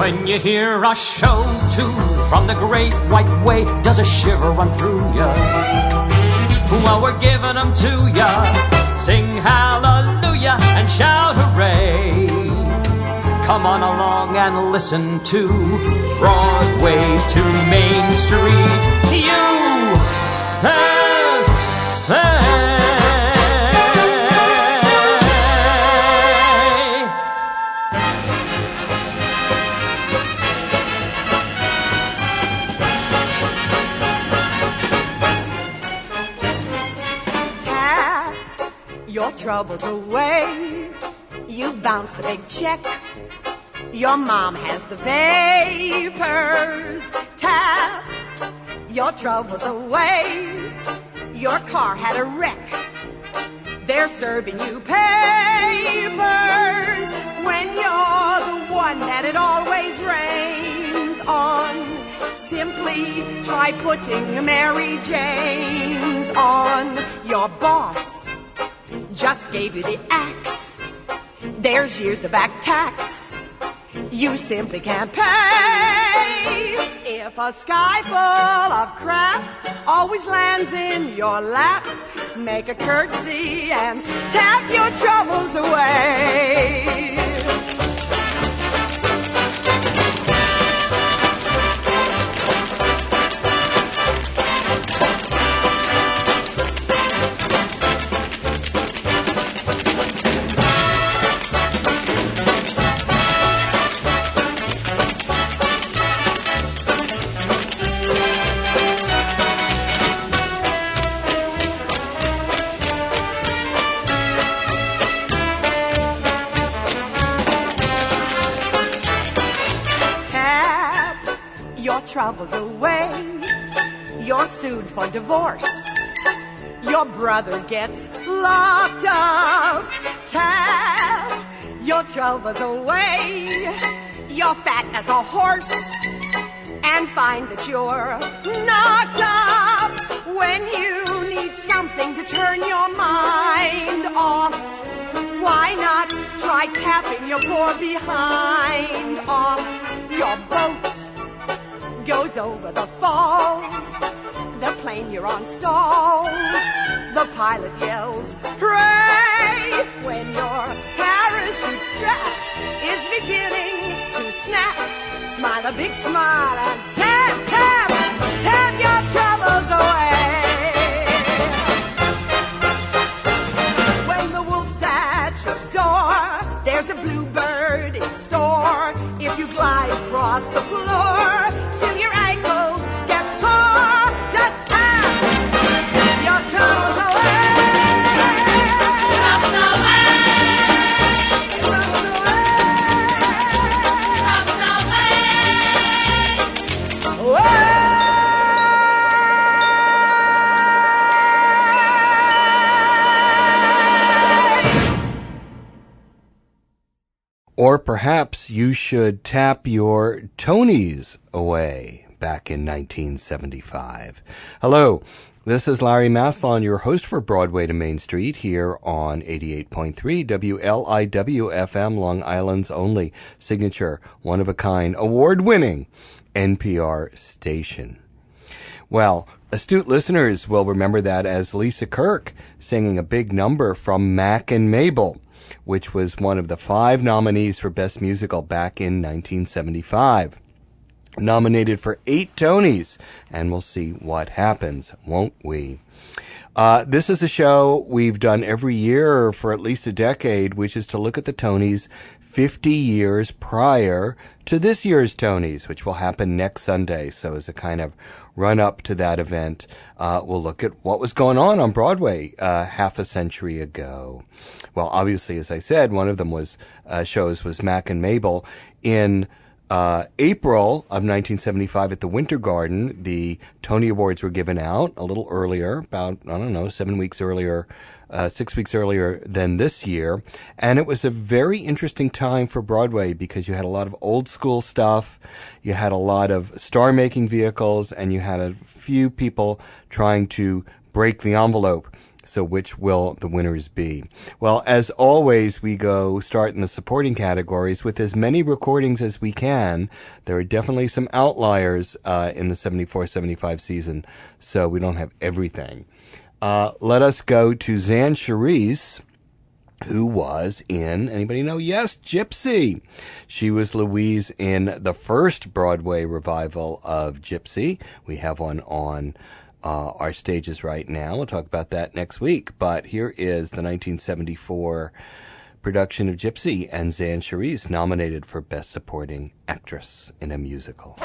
When you hear a show tune from the great white way, does a shiver run through ya? Well, we're giving them to ya. Sing hallelujah and shout hooray. Come on along and listen to Broadway to Main Street. USA. Your troubles away. You bounced a big check. Your mom has the vapors. Tap your troubles away. Your car had a wreck. They're serving you papers. When you're the one that it always rains on, simply try putting Mary Jane's on. Your boss just gave you the axe. There's years of back tax you simply can't pay. If a sky full of crap always lands in your lap, make a curtsy and tap your troubles away. Troubles away. You're sued for divorce. Your brother gets locked up. Tap your troubles away. You're fat as a horse and find that you're knocked up. When you need something to turn your mind off, why not try tapping your poor behind off? Your boat goes over the falls. The plane you're on stalls. The pilot yells, pray, when your parachute strap is beginning to snap. Smile a big smile and tap, tap, tap your troubles away. When the wolf's at your door, there's a bluebird in store. If you glide across the floor, till your ankles get sore, just tap your troubles away. Troubles away. Troubles away. Troubles away. Or perhaps you should tap your Tonys away back in 1975. Hello, this is Larry Maslon, your host for Broadway to Main Street here on 88.3 WLIW FM, Long Island's only signature, one-of-a-kind, award-winning NPR station. Well, astute listeners will remember that as Lisa Kirk singing a big number from Mac and Mabel, which was one of the 5 nominees for Best Musical back in 1975. Nominated for 8 Tonys, and we'll see what happens, won't we? This is a show we've done every year for at least a decade, which is to look at the Tonys 50 years prior to this year's Tonys, which will happen next Sunday. So as a kind of run-up to that event, we'll look at what was going on Broadway half a century ago. Well, obviously, as I said, one of them was Mac and Mabel. In April of 1975 at the Winter Garden, the Tony Awards were given out a little earlier, about, 6 weeks earlier than this year. And it was a very interesting time for Broadway because you had a lot of old school stuff, you had a lot of star-making vehicles, and you had a few people trying to break the envelope, So which will the winners be? Well, as always, we go start in the supporting categories with as many recordings as we can. There are definitely some outliers in the 74-75 season, so we don't have everything. Let us go to Zan Charisse, who was in, anybody know? Yes, Gypsy. She was Louise in the first Broadway revival of Gypsy. We have one on our stages right now. We'll talk about that next week. But here is the 1974 production of Gypsy, and Zan Charisse nominated for Best Supporting Actress in a Musical.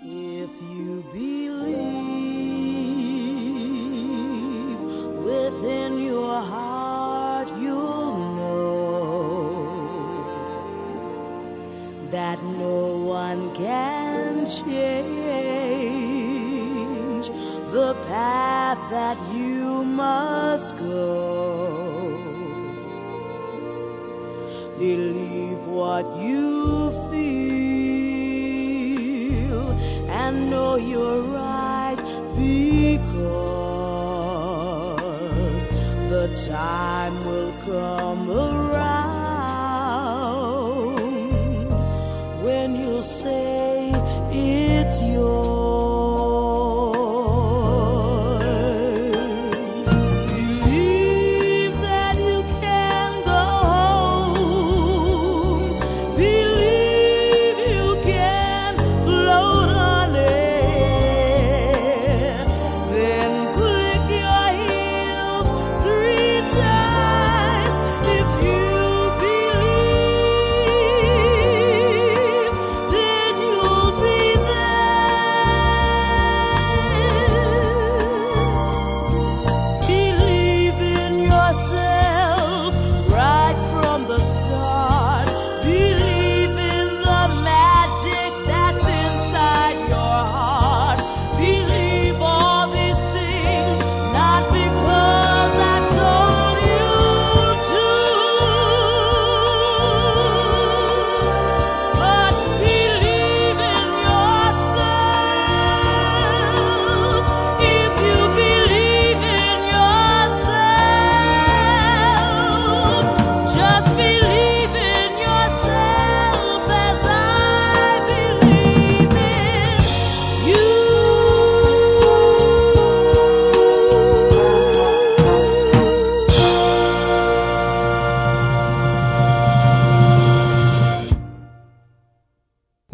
If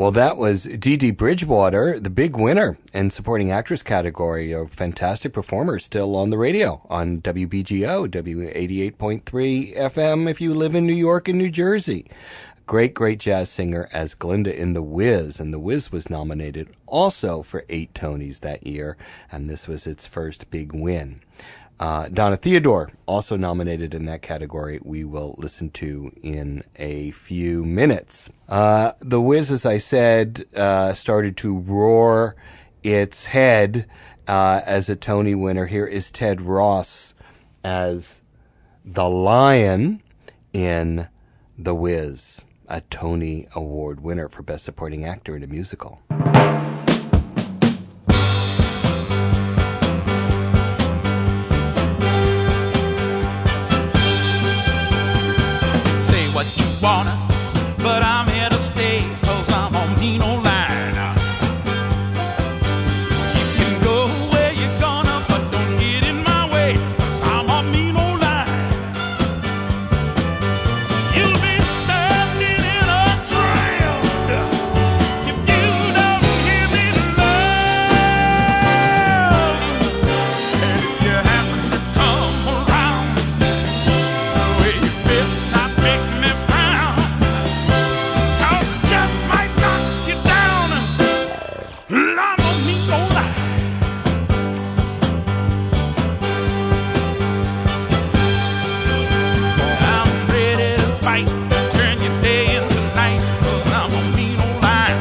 Well, that was Dee Dee Bridgewater, the big winner in supporting actress category. A fantastic performer, still on the radio on WBGO, W88.3 FM if you live in New York and New Jersey. Great, great jazz singer as Glinda in The Wiz. And The Wiz was nominated also for 8 Tonys that year, and this was its first big win. Donna Theodore, also nominated in that category, we will listen to in a few minutes. The Wiz, as I said, started to roar its head as a Tony winner. Here is Ted Ross as the Lion in The Wiz, a Tony Award winner for Best Supporting Actor in a Musical. What you wanna, but I'm here to stay, 'cause I'm a mean old lion. You can go where you're gonna, but don't get in my way, 'cause I'm a mean old lion. You'll be standing in a trail if you don't give me love. And if you happen to come around the way you best not make me frown, 'cause it just might knock you down. I'm a mean old lion. I'm ready to fight, turn your day into night, 'cause I'm a mean old lion.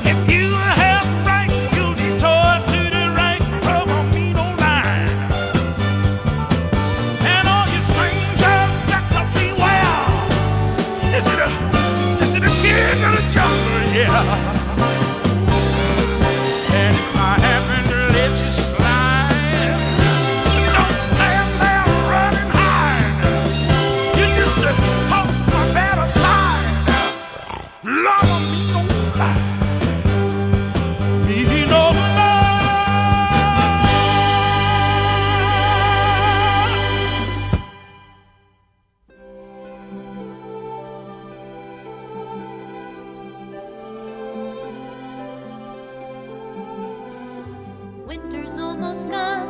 If you have right, you'll detour to the right, 'cause I'm a mean old lion. And all you strangers got to beware. This is the king of the jungle, yeah. And if I happen to let you slide, don't stand there running hide. You just hold my better side. Love me no lie. Me no lie. Winter's almost gone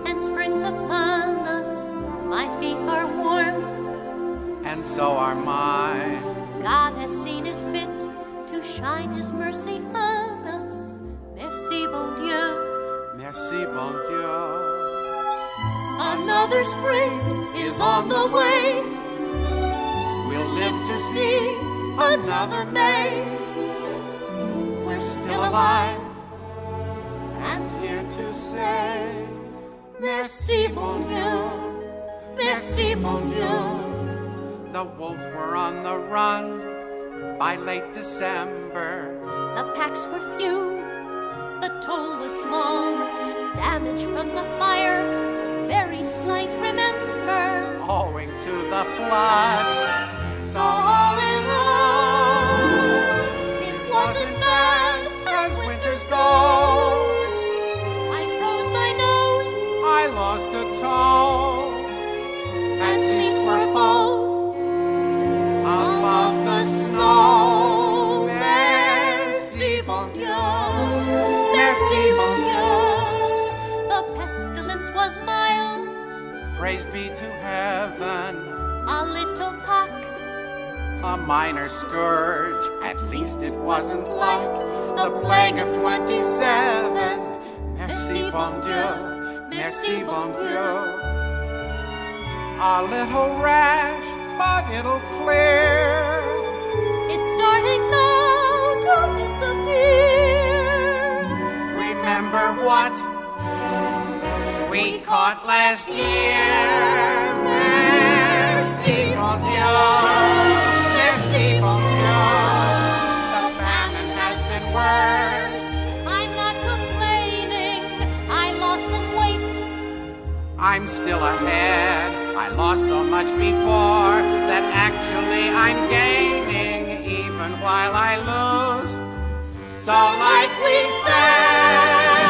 and spring's upon us. My feet are warm. And so are mine. God has seen it fit to shine His mercy on us. Merci, bon Dieu. Merci, bon Dieu. Another spring is on the way. We'll live to see another May. We're still alive and here to say merci, bon Dieu. Merci, bon Dieu. The wolves were on the run by late December. The packs were few, the toll was small. Damage from the fire was very slight, remember. Owing to the flood. So all in all, it wasn't bad as winters go. I froze my nose, I lost a toe. At least we're both above the snow. Merci, bon Dieu. Merci, bon Dieu. the pestilence was mild. Praise be to heaven. A little pox, A minor scourge. At least it wasn't like the plague of 27. Merci, bon Dieu. Merci, bon Dieu. A little rash, but it'll clear. it's starting now to disappear. Remember what we caught last year. Merci, bon Dieu. Merci, bon Dieu. The famine has been worse. I'm not complaining, I lost some weight. I'm still ahead. I lost so much before that actually I'm gaining even while I lose. So like we said,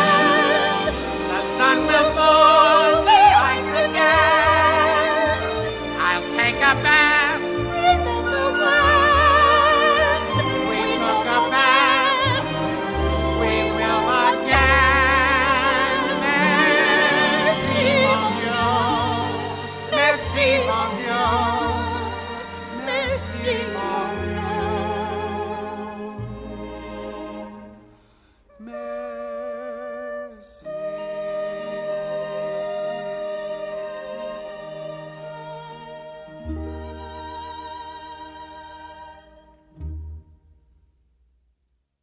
the sun will thaw the ice again. I'll take a bath. Remember when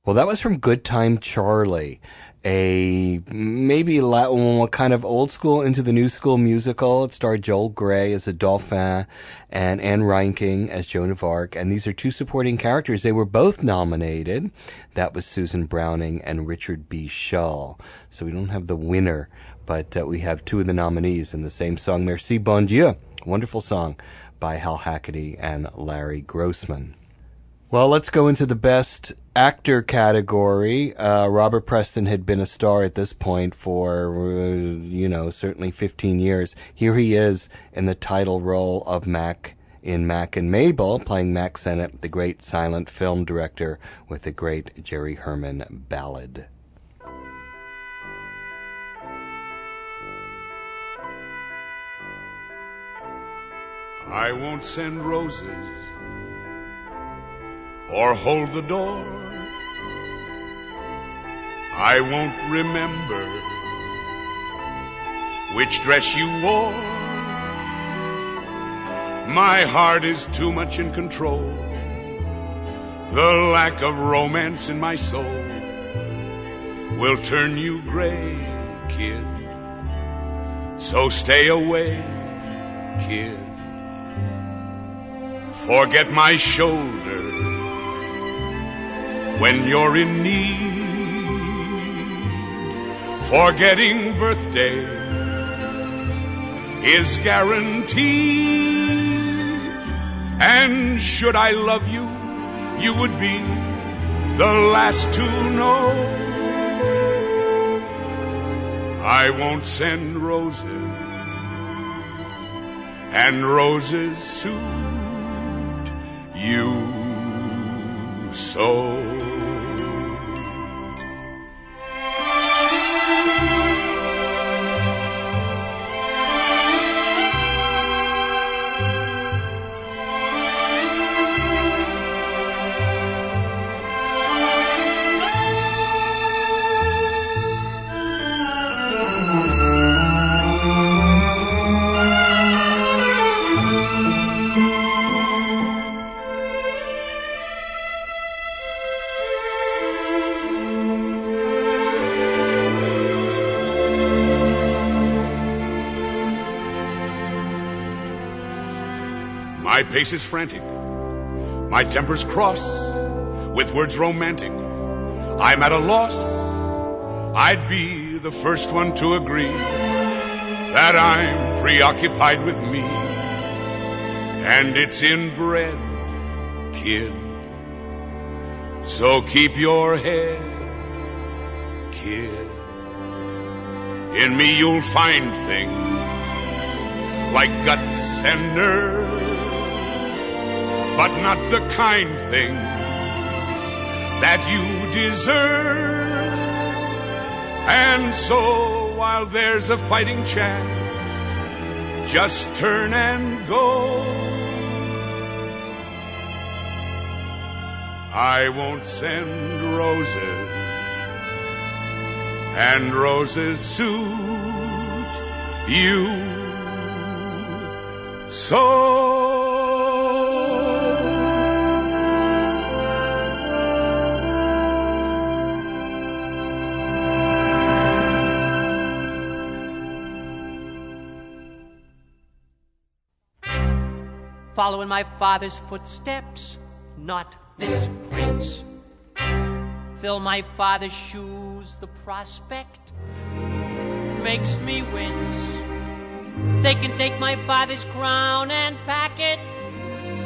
Well, that was from Good Time Charlie, a maybe kind of old school into the new school musical. It starred Joel Grey as a Dauphin and Anne Reinking as Joan of Arc. And these are two supporting characters. They were both nominated. That was Susan Browning and Richard B. Shull. So we don't have the winner, but we have two of the nominees in the same song. Merci Bon Dieu. Wonderful song by Hal Hackney and Larry Grossman. Well, let's go into the Best Actor category. Robert Preston had been a star at this point for, certainly 15 years. Here he is in the title role of Mac in Mac and Mabel, playing Mac Sennett, the great silent film director with the great Jerry Herman ballad. I won't send roses or hold the door. I won't remember which dress you wore. My heart is too much in control. The lack of romance in my soul will turn you gray, kid. So stay away, kid. Forget my shoulder when you're in need. Forgetting birthdays is guaranteed. And should I love you, you would be the last to know. I won't send roses, and roses suit you so. My pace is frantic, my temper's cross, with words romantic. I'm at a loss. I'd be the first one to agree that I'm preoccupied with me, and it's inbred, kid. So keep your head, kid. In me you'll find things like guts and nerve, but not the kind things that you deserve. And so, while there's a fighting chance, just turn and go. I won't send roses, and roses suit you so. Following my father's footsteps, not this prince. Fill my father's shoes, the prospect makes me wince. They can take my father's crown and pack it.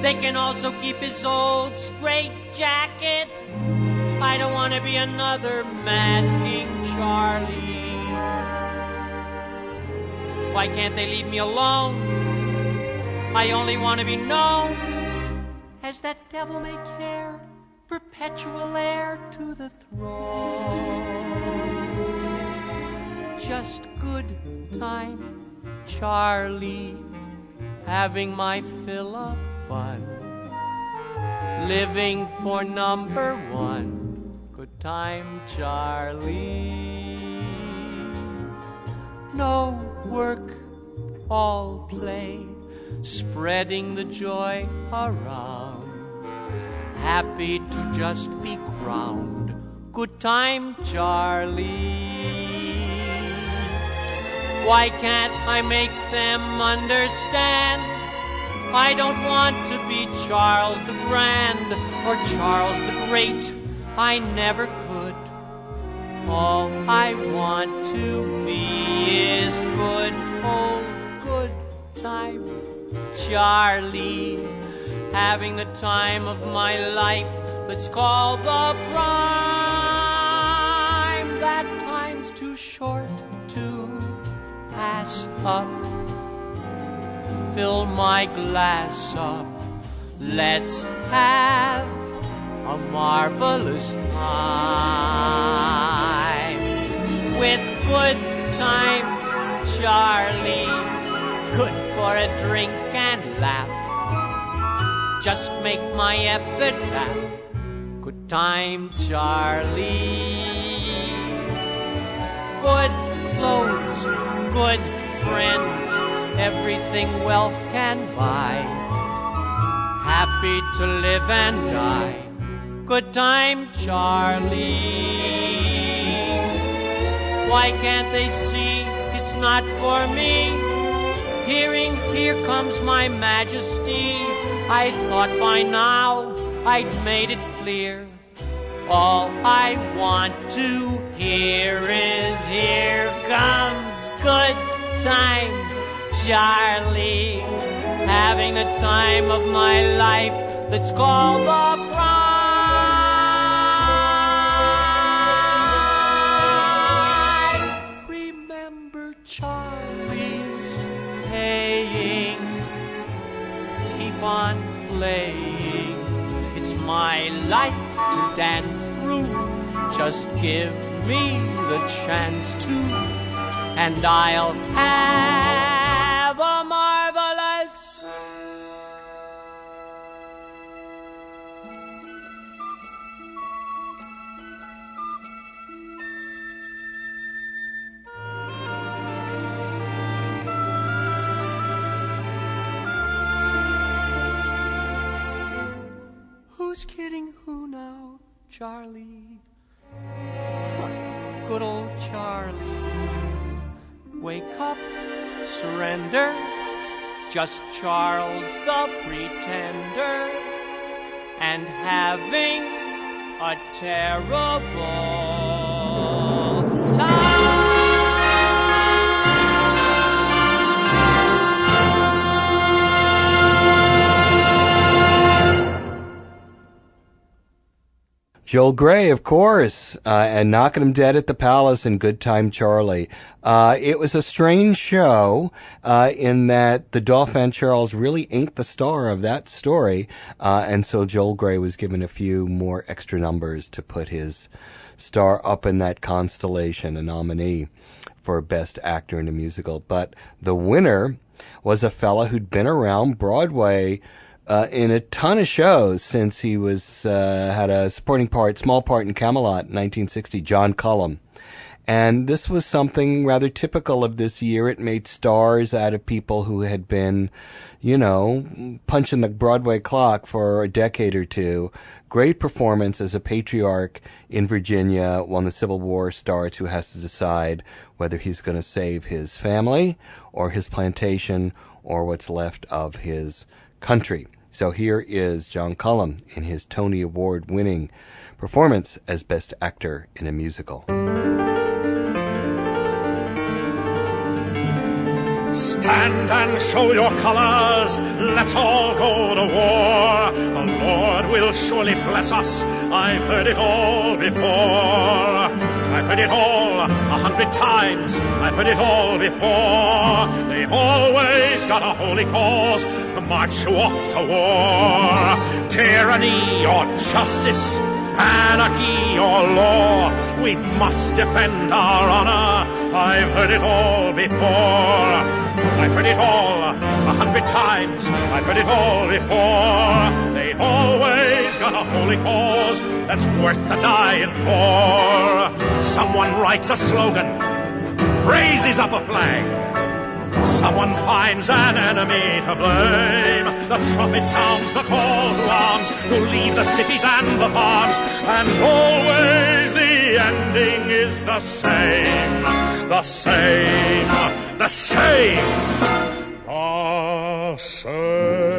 They can also keep his old straight jacket. I don't want to be another Mad King Charlie. Why can't they leave me alone? I only want to be known as that devil-may-care, perpetual heir to the throne. Just good time, Charlie, having my fill of fun, living for number one. Good time, Charlie. No work, all play, spreading the joy around, happy to just be crowned good time, Charlie. Why can't I make them understand? I don't want to be Charles the Grand or Charles the Great. I never could. All I want to be is good, oh, good time, Charlie. Having the time of my life that's called the prime. That time's too short to pass up. Fill my glass up. Let's have a marvelous time. With good time, Charlie. Good for a drink and laugh. Just make my epitaph. Good time, Charlie. Good clothes, good friends, everything wealth can buy. Happy to live and die. Good time, Charlie. Why can't they see it's not for me? Hearing, here comes my majesty. I thought by now I'd made it clear. All I want to hear is here comes good time, Charlie. Having the time of my life that's called the prime. Remember Charlie's paying. Keep on playing. It's my life to dance through. Just give me the chance to, and I'll have a marvelous. Who's kidding who now, Charlie? Good old Charlie. Wake up, surrender. Just Charles the Pretender. And having a terrible time. Joel Grey, of course, and Knocking 'Em Dead at the Palace and Good Time Charlie. It was a strange show in that the Dauphin Charles really ain't the star of that story, and so Joel Grey was given a few more extra numbers to put his star up in that constellation, a nominee for Best Actor in a Musical. But the winner was a fella who'd been around Broadway in a ton of shows since he was had a small part in Camelot in 1960, John Cullum. And this was something rather typical of this year. It made stars out of people who had been, punching the Broadway clock for a decade or two. Great performance as a patriarch in Virginia when the Civil War starts, who has to decide whether he's going to save his family or his plantation or what's left of his country. So here is John Cullum in his Tony Award-winning performance as Best Actor in a Musical. Stand and show your colors, let's all go to war. The Lord will surely bless us, I've heard it all before. I've heard it all 100 times, I've heard it all before. They've always got a holy cause to march you off to war. Tyranny or justice, anarchy or law, we must defend our honor. I've heard it all before. I've heard it all 100 times. I've heard it all before. They've always got a holy cause that's worth the dying for. Someone writes a slogan, raises up a flag. Someone finds an enemy to blame. the trumpet sounds the call to arms, who leave the cities and the farms, and always the ending is the same, the same, the same, the same.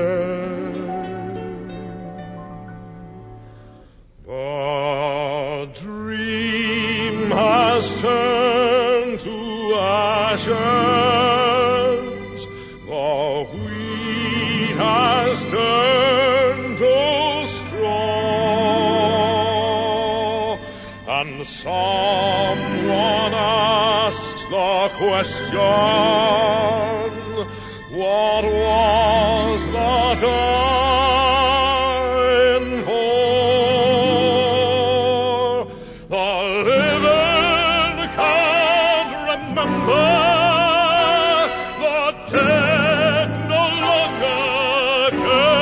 The dream has turned to ashes, the wheat has turned to straw, and someone asks the question, what was the dying for? The living can't remember, the dead no longer care,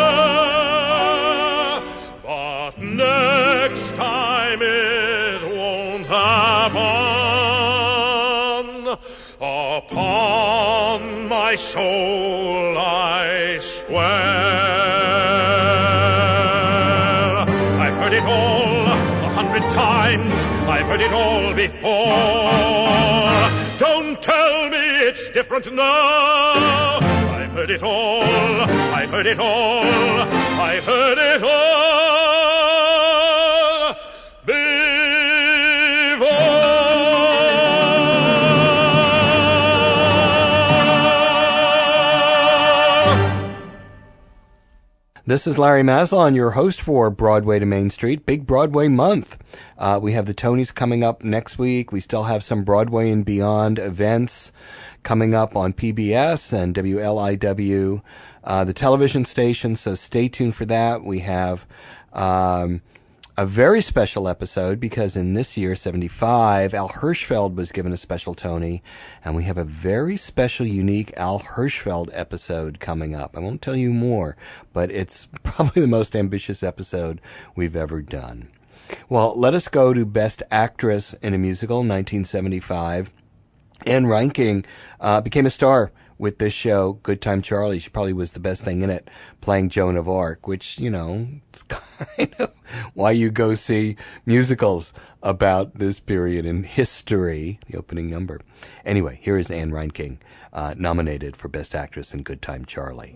but next time it won't happen. Upon my soul I swear. I've heard it all 100 times, I've heard it all before. Don't tell me it's different now. I've heard it all, I've heard it all, I've heard it all before. This is Larry Maslon, your host for Broadway to Main Street, Big Broadway Month. We have the Tonys coming up next week. We still have some Broadway and Beyond events coming up on PBS and WLIW, the television station, so stay tuned for that. We have a very special episode because in this year, 75, Al Hirschfeld was given a special Tony, and we have a very special, unique Al Hirschfeld episode coming up. I won't tell you more, but it's probably the most ambitious episode we've ever done. Well, let us go to Best Actress in a Musical, 1975. Anne Reinking became a star with this show, Good Time Charlie. She probably was the best thing in it, playing Joan of Arc, which, you know, it's kind of why you go see musicals about this period in history, the opening number. Anyway, here is Anne Reinking, nominated for Best Actress in Good Time Charlie.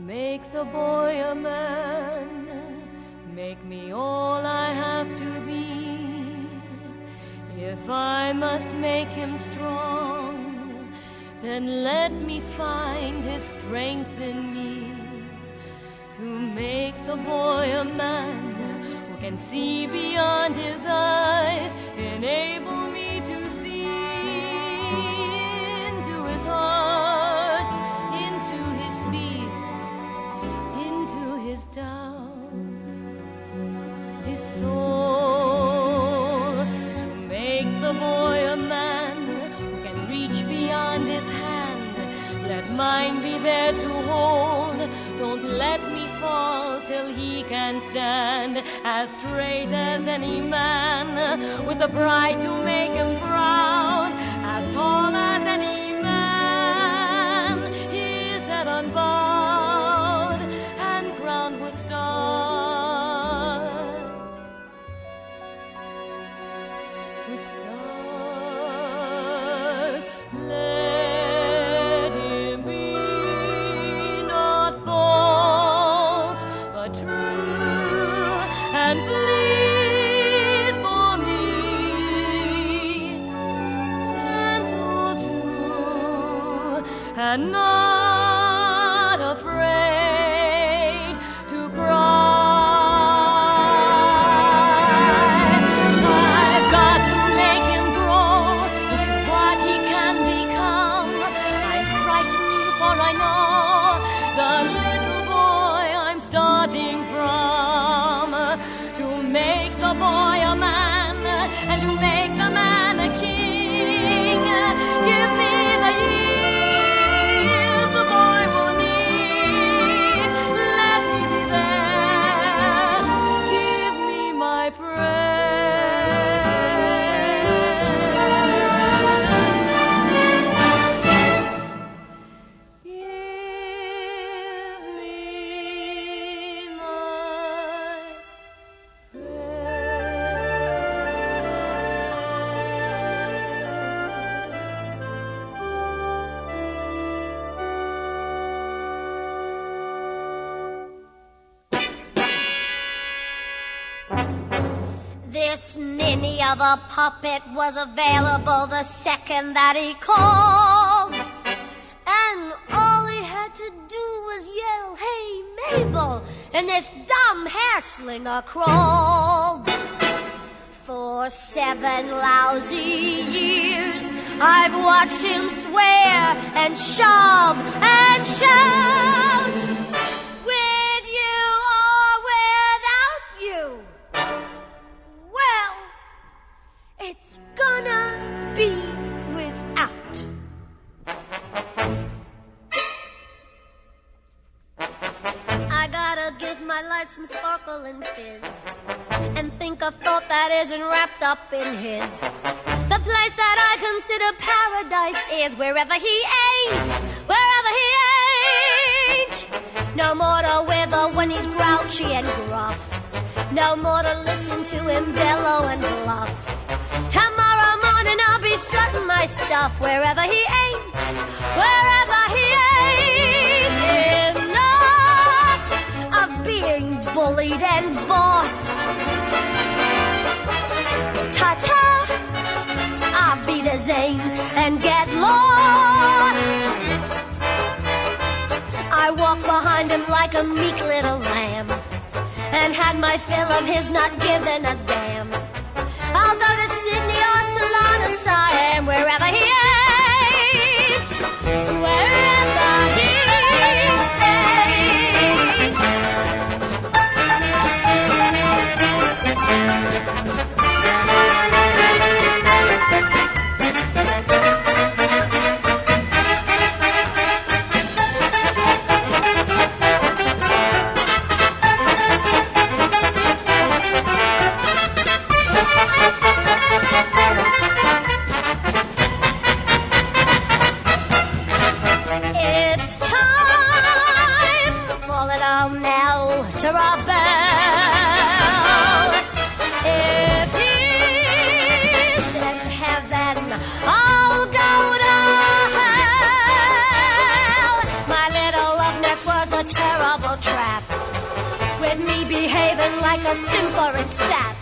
Make the boy a man, make me all I have to be. If I must make him strong, then let me find his strength in me. To make the boy a man who can see beyond his eyes, enable me to see into his heart, into his feet, his doubt, his soul, to make the boy a man who can reach beyond his hand. Let mine be there to hold. Don't let me fall till he can stand as straight as any man, with a bride to make him proud, as tall as any man, his head unbowed and crowned with stars, with stars. Let him be not false, but true, and please for me This ninny of a puppet was available the second that he called. And all he had to do was yell, "Hey, Mabel!" and this dumb hair slinger crawled. For 7 lousy years, I've watched him swear and shove and shout. With you or without you. Well, it's gonna be without. I gotta give my life some sparkle and fizz, and think a thought that isn't wrapped up in his. The place that I consider paradise is wherever he ain't, wherever he ain't. No more to wither when he's grouchy and gruff. No more to listen to him bellow and bluff. Tomorrow morning I'll be strutting my stuff wherever he ain't, wherever he ain't. Enough of being bullied and bossed. Ta-ta, I'll beat a zane and get lost. I walk behind him like a meek little lamb, and had my fill of his not giving a damn. I'll go to Sydney or Ceylon or Siam, wherever he ain't, wherever he ain't. Like a simple sap.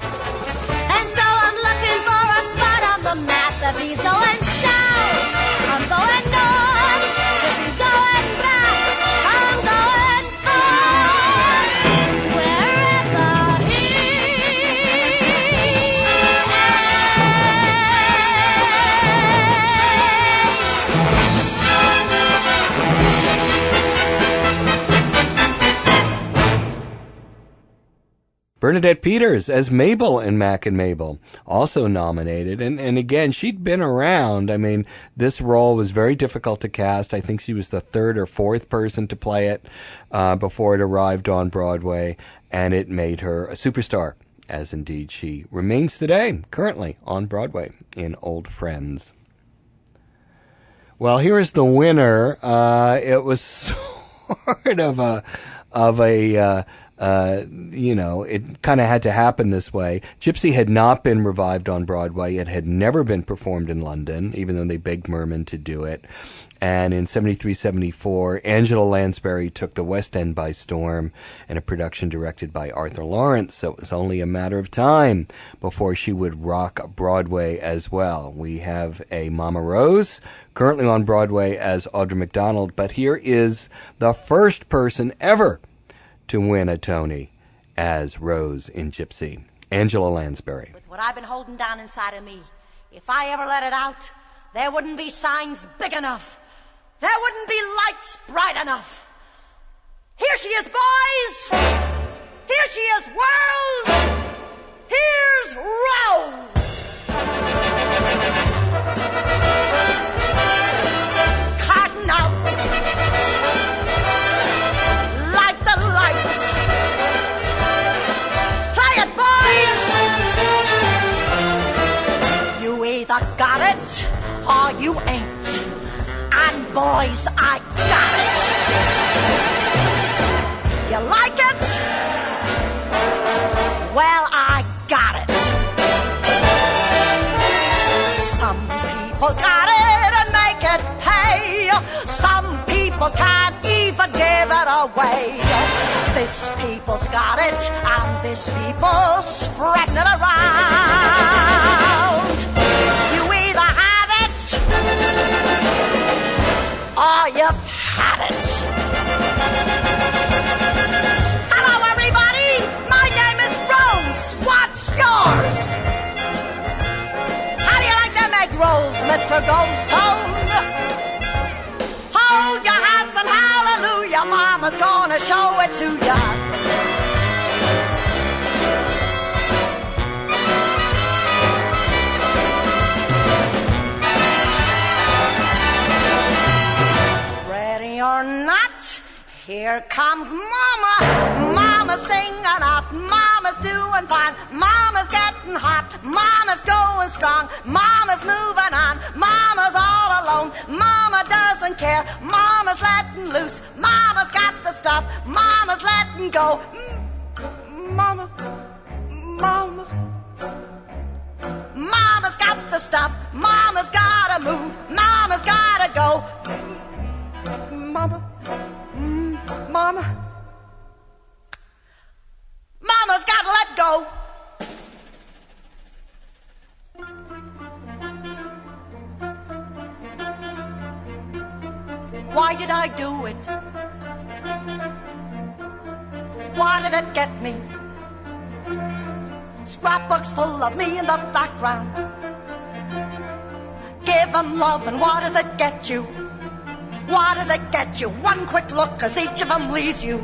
And so I'm looking for a spot on the map. If he's going south, I'm going north. If he's going back, I'm going forth. Wherever he Bernadette Peters as Mabel in Mac and Mabel, also nominated. And again, she'd been around. I mean, this role was very difficult to cast. I think she was the 3rd or 4th person to play it before it arrived on Broadway, and it made her a superstar, as indeed she remains today, currently on Broadway in Old Friends. Well, here is the winner. It was sort of a it kind of had to happen this way. Gypsy had not been revived on Broadway. It had never been performed in London, even though they begged Merman to do it. And in 73-74, Angela Lansbury took the West End by storm in a production directed by Arthur Lawrence. So it was only a matter of time before she would rock Broadway as well. We have a Mama Rose currently on Broadway as Audra McDonald, but here is the first person ever to win a Tony as Rose in Gypsy, Angela Lansbury. With what I've been holding down inside of me, if I ever let it out, there wouldn't be signs big enough. There wouldn't be lights bright enough. Here she is, boys! Here she is, world! Here's Rose! Cotton out. Light the lights. Play it, boys! You either got it or you ain't. And boys, I got it. You like it? Well, I got it. Some people got it and make it pay. Some people can't even give it away. This people's got it, and this people's spreading it around. You either have it, or you've had it. Hello, everybody. My name is Rose. What's yours? How do you like them egg rolls, Mr. Goldstone? Hold your hands and hallelujah, Mama's gonna show it to ya. Ready or not, here comes Mama. Mama's singing out, Mama's doing fine. Mama's getting hot, Mama's going strong. Mama's moving on, Mama's all alone. Mama doesn't care, Mama's letting loose. Mama's got the stuff, Mama's letting go. Mama, Mama. Mama's got the stuff, Mama's gotta move. Mama's gotta go. Mama, Mama. Mama's gotta let go. Why did I do it? Why did it get me? Scrapbooks full of me in the background. Give 'em love and what does it get you? What does it get you? One quick look, 'cause each of 'em leaves you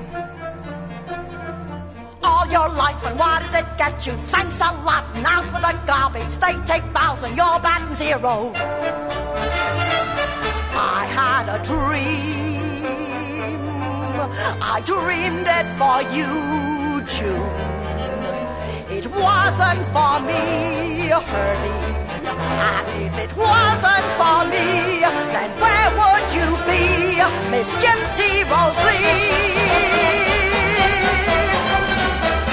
all your life, and what does it get you? Thanks a lot, and out with the garbage. They take bows and you're batting zero. I had a dream, I dreamed it for you, June. It wasn't for me, Herbie. And if it wasn't for me, then where would you be, Miss Gypsy Rose Lee?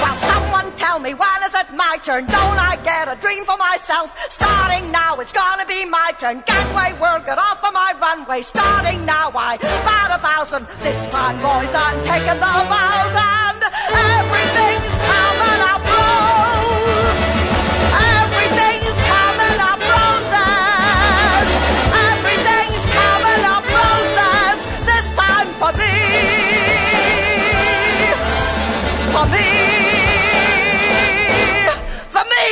Well, someone tell me, when is it my turn? Don't I get a dream for myself? Starting now, it's gonna be my turn. Gangway, work it off of my runway. Starting now, I bat 1,000. This time, boys, I'm taking the vows, and everything's coming up rose. Everything's coming up roses. Everything's coming up roses. This time for me. For me. For me.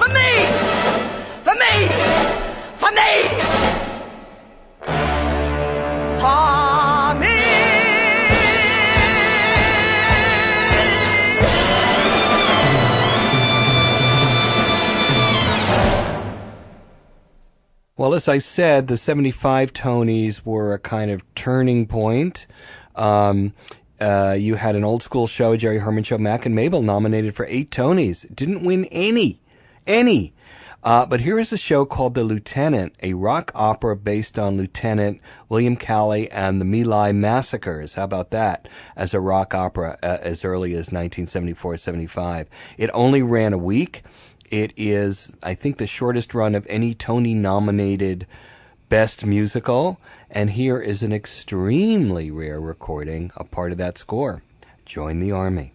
For me. For me. For me. For me. Well, as I said, the 75 Tonys were a kind of turning point. You had an old school show, a Jerry Herman show, Mac and Mabel, nominated for 8 Tonys. Didn't win any. But here is a show called The Lieutenant, a rock opera based on Lieutenant William Calley and the My Lai Massacres. How about that as a rock opera as early as 1974-75? It only ran a week. It is, I think, the shortest run of any Tony-nominated Best Musical. And here is an extremely rare recording, a part of that score. Join the Army.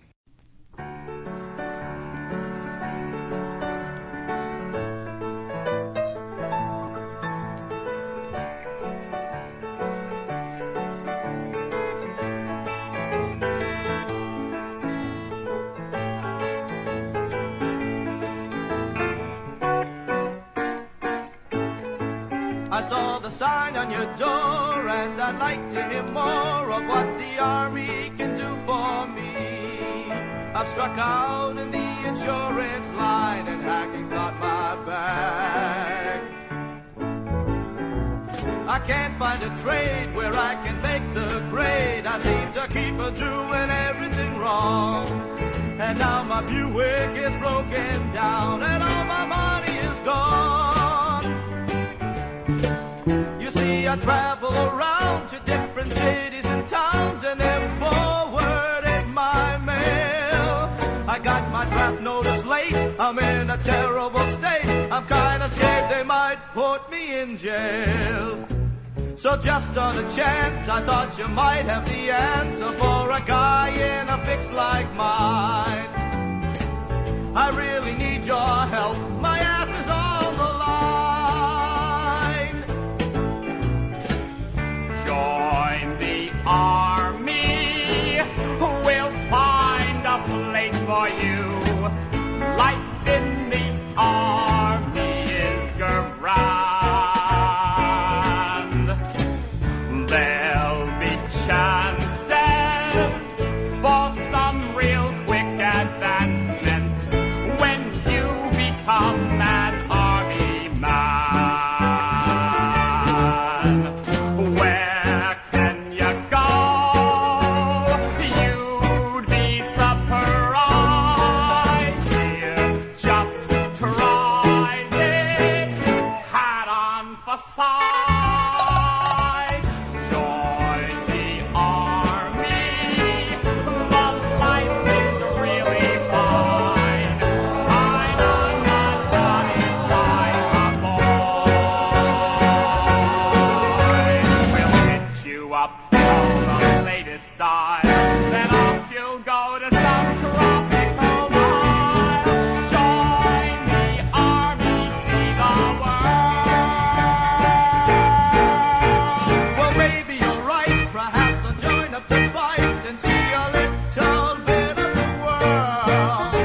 I saw the sign on your door, and I'd like to hear more of what the Army can do for me. I've struck out in the insurance line, and hacking's not my bag. I can't find a trade where I can make the grade. I seem to keep doing everything wrong. And now my Buick is broken down, and all my money is gone. I travel around to different cities and towns, and they're forwarded my mail. I got my draft notice late, I'm in a terrible state. I'm kinda scared they might put me in jail. So just on a chance, I thought you might have the answer for a guy in a fix like mine. I really need your help, my ass is on the line. Join the army, we'll find a place for you. Life in the army is grand. There'll be chances for some real quick advancement when you become an army man. Where can you go? You'd be surprised. Here, just try this. Hat on for size. Join the army. The life is really fine. Sign on the dotted line, my boy. We'll hit you up in all the latest style. Then off you'll go to some tropical isle. Join the army, see the world. Well, maybe you're right, perhaps I'll join up to fight and see a little bit of the world.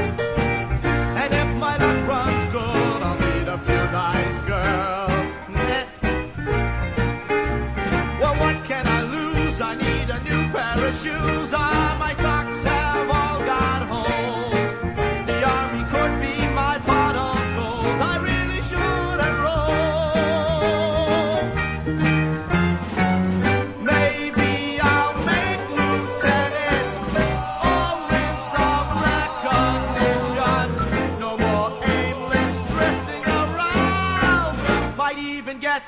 And if my luck runs good, I'll meet a few nice girls. Well, what can I lose? I need a new pair of shoes. My socks have all got holes. The army could be my pot of gold. I really should enroll. Maybe I'll make lieutenant or win some recognition. No more aimless drifting around. Might even get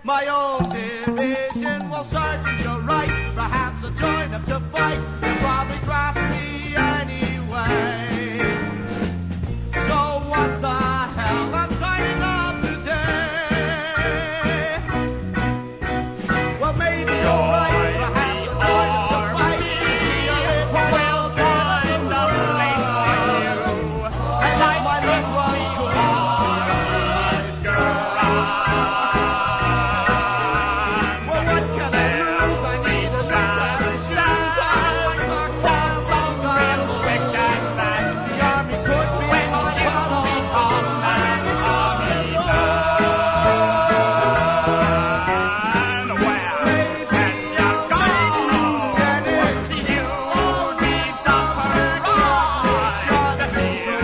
my own division. Well, Sergeant, you're right. Perhaps I'll join up to fight. They'll probably draft me anyway. So what the hell? I'm signing up today. Well, maybe you're right. Perhaps I'll join up to fight. See a little bit of the world. And like my luck was good. Well, what can I lose? I need a new pair of shoes. My socks have all got holes. The army could be my pot of gold. I really should enroll. Maybe I'll make lieutenant or win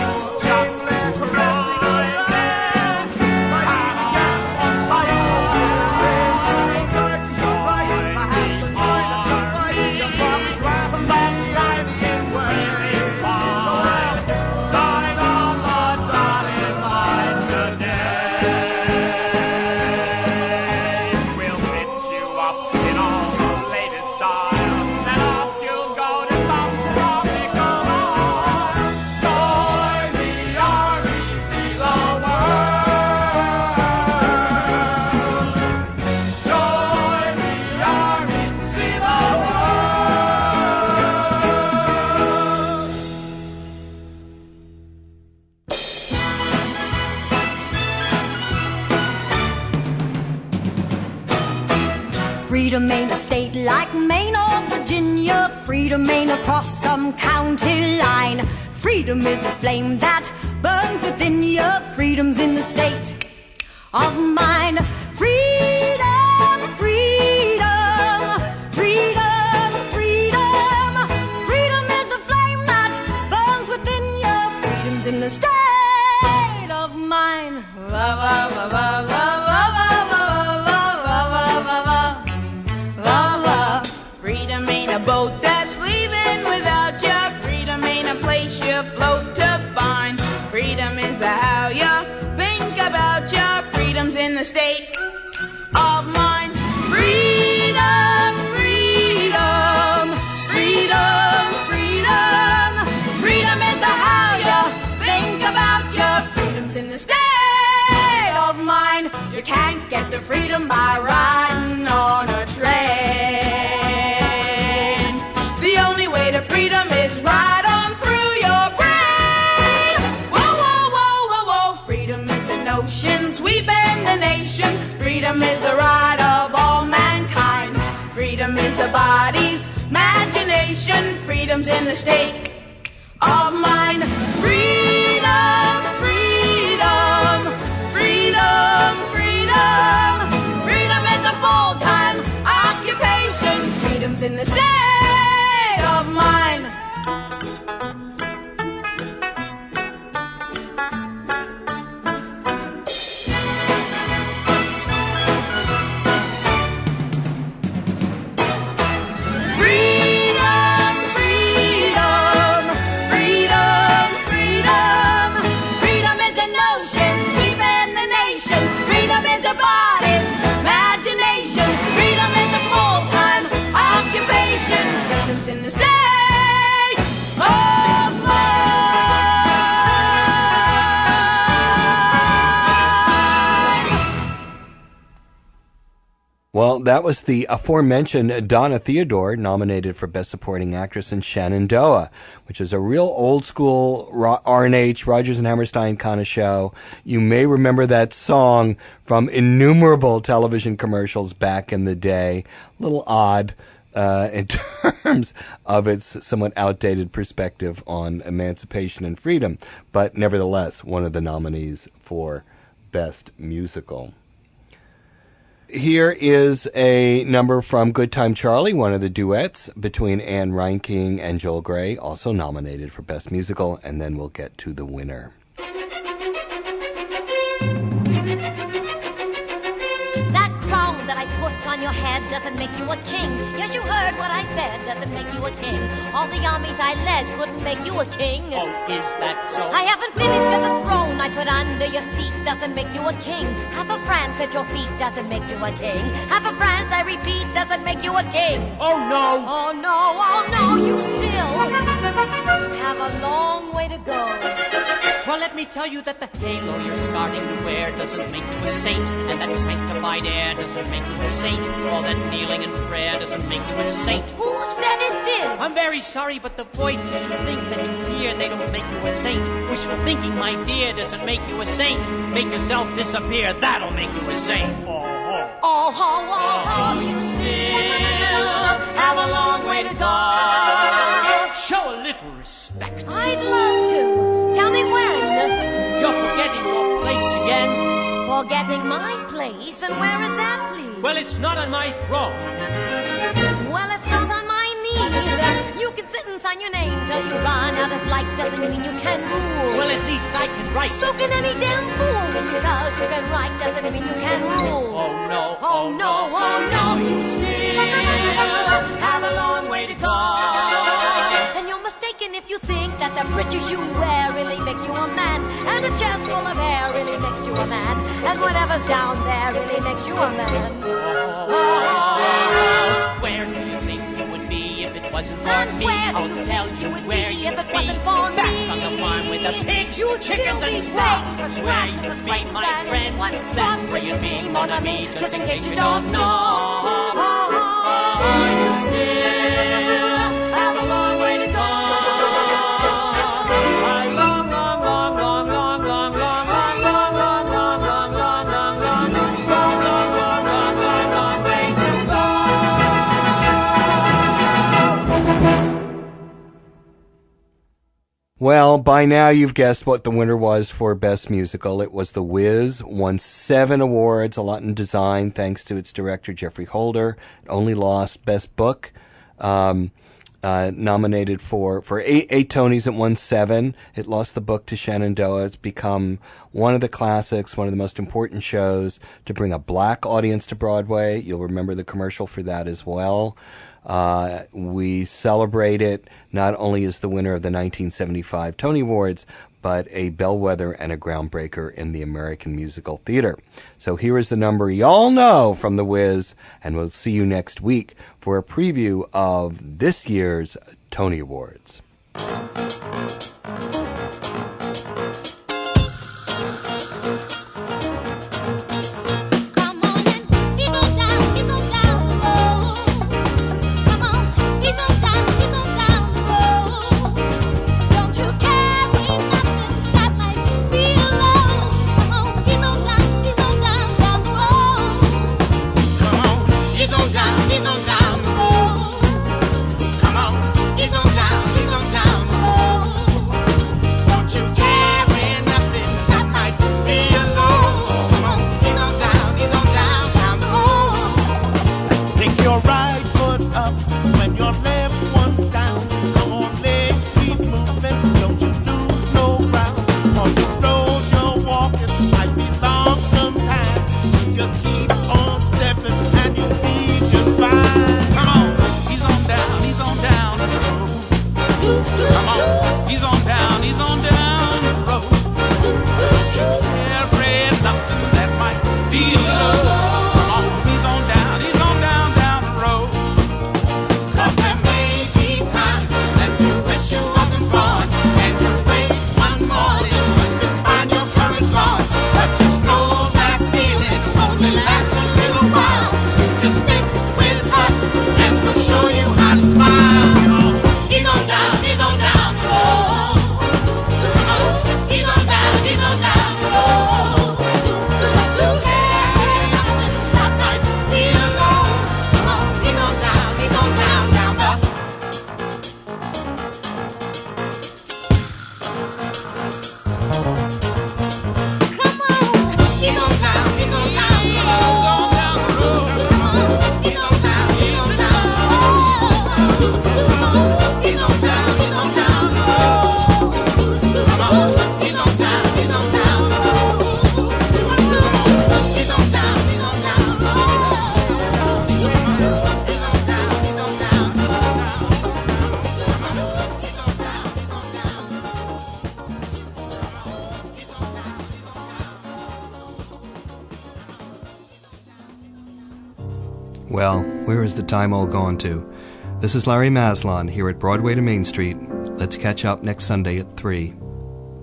some recognition. Just less drifting around. Might even get my own division. Well, Sergeant, you're right. Perhaps I'll join up to fight. You'll probably draft me anyway. So I'll sign on the dotted line today. We'll hit you up in all the latest style. Then off you'll go to some tropical isle. Join the army, see the world. Join the army, see the world. Freedom ain't a state like Maine or Virginia. Freedom ain't across some county line. Freedom is a flame that burns within you. Freedom's in the state of mind. Freedom, freedom, freedom, freedom. Freedom is a flame that burns within you. Freedom's in the state of mind. Va, va, va, va, va, va, va, va, va, va, va, va, va. Freedom ain't a boat that's leaving without you. Freedom ain't a place you float to find. Freedom is the how you think about you. Freedom's in the state of mind. Freedom, freedom, freedom, freedom. Freedom is the how you think about you. Freedom's in the state of mind. You can't get the freedom by riding on a body's imagination. Freedom's in the state of mind. Freedom, freedom, freedom, freedom. Freedom is a full-time occupation. Freedom's in the state of mind. In the state of mind. Well, that was the aforementioned Donna Theodore, nominated for Best Supporting Actress in Shenandoah, which is a real old school R&H, Rodgers and Hammerstein kind of show. You may remember that song from innumerable television commercials back in the day. A little odd in terms of its somewhat outdated perspective on emancipation and freedom, but nevertheless one of the nominees for Best Musical. Here is a number from Good Time Charlie, one of the duets between Anne Reinking and Joel Grey, also nominated for Best Musical, and then we'll get to the winner. That I put on your head doesn't make you a king. Yes, you heard what I said, doesn't make you a king. All the armies I led couldn't make you a king. Oh, is that so? I haven't finished yet. The throne I put under your seat doesn't make you a king. Half of France at your feet doesn't make you a king. Half of France, I repeat, doesn't make you a king. Oh no! Oh no, oh no, you still have a long way to go. Well, let me tell you that the halo you're starting to wear doesn't make you a saint, and that sanctified air doesn't make you a saint. All that kneeling and prayer doesn't make you a saint. Who said it did? I'm very sorry, but the voices you think that you hear, they don't make you a saint. Wishful thinking, my dear, doesn't make you a saint. Make yourself disappear, that'll make you a saint. Oh, you still have a long way to go. Show a little respect. I'd love to. Tell me when. You're forgetting your place again. Forgetting my place? And where is that, please? Well, it's not on my throne. Well, it's not on my knees. You can sit and sign your name till you run out of light. Doesn't mean you can rule. Well, at least I can write. So can any damn fool. Just because you can write doesn't mean you can rule. Oh no, oh no, oh no. You still have a long way to go. And you're mistaken if you think that the breeches you wear really make you a man, and a chest full of hair really makes you a man, and whatever's down there really makes you a man. Where do you think you would be if it wasn't for and me? Where do I'll you tell think you you would where be if it you'd wasn't for me? Back on the farm with the pigs, You'd chickens still be and stuff. begging for Where scraps and you'd the be, scrapings my and friend. anyone That's where you'd be, mon ami, just in case you don't know. You still have a long way to go. Well, by now you've guessed what the winner was for Best Musical. It was The Wiz, won 7 awards, a lot in design, thanks to its director, Jeffrey Holder. It only lost Best Book, nominated for 8 Tonys. It won 7. It lost the book to Shenandoah. It's become one of the classics, one of the most important shows to bring a black audience to Broadway. You'll remember the commercial for that as well. We celebrate it not only as the winner of the 1975 Tony Awards, but a bellwether and a groundbreaker in the American musical theater. So here is the number y'all know from The Wiz, and we'll see you next week for a preview of this year's Tony Awards. He's on down the road. Well, where has the time all gone to? This is Larry Maslon here at Broadway to Main Street. Let's catch up next Sunday at 3.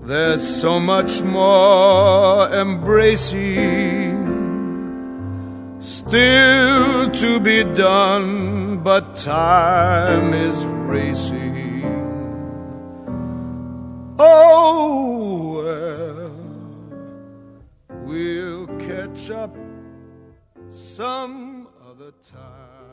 There's so much more embracing still to be done, but time is racing. Oh, well, we'll catch up some other time.